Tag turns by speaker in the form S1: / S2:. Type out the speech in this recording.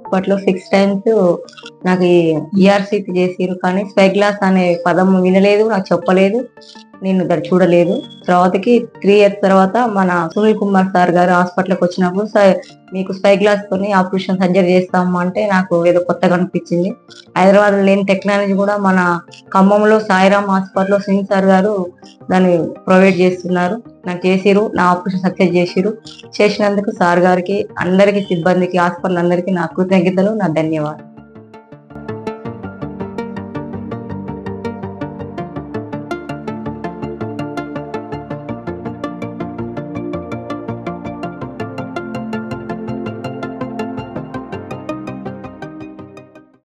S1: అప్పట్లో 6 టైమ్స్ నాకు ఈఆర్‌సీటీ చేసిర్రు. కానీ స్పైగ్లాస్ అనే పదం వినలేదు. నాకు చెప్పలేదు. నేను దాన్ని చూడలేదు. తర్వాతకి 3 ఇయర్స్ తర్వాత మన సునీల్ కుమార్ సార్ గారు హాస్పిటల్‌కొచ్చినప్పుడు మీకు స్పైగ్లాస్‌తోని ఆపరేషన్ సర్జరీ చేస్తాము అంటే నాకు ఏదో కొత్తగా అనిపించింది. హైదరాబాద్‌లో లేని టెక్నాలజీ కూడా మన ఖమ్మంలో సాయిరామ్ హాస్పిటల్‌లో సింగ్ సార్ గారు దాన్ని ప్రొవైడ్ చేస్తున్నారు. నాకు చేసిర్రు. నా ఆపరేషన్ సక్సెస్ చేసిర్రు. చేసినందుకు సార్ గారికి, అందరికి సిబ్బందికి, హాస్పిటల్ అందరికి నా కృతజ్ఞతలు, నా ధన్యవాదాలు.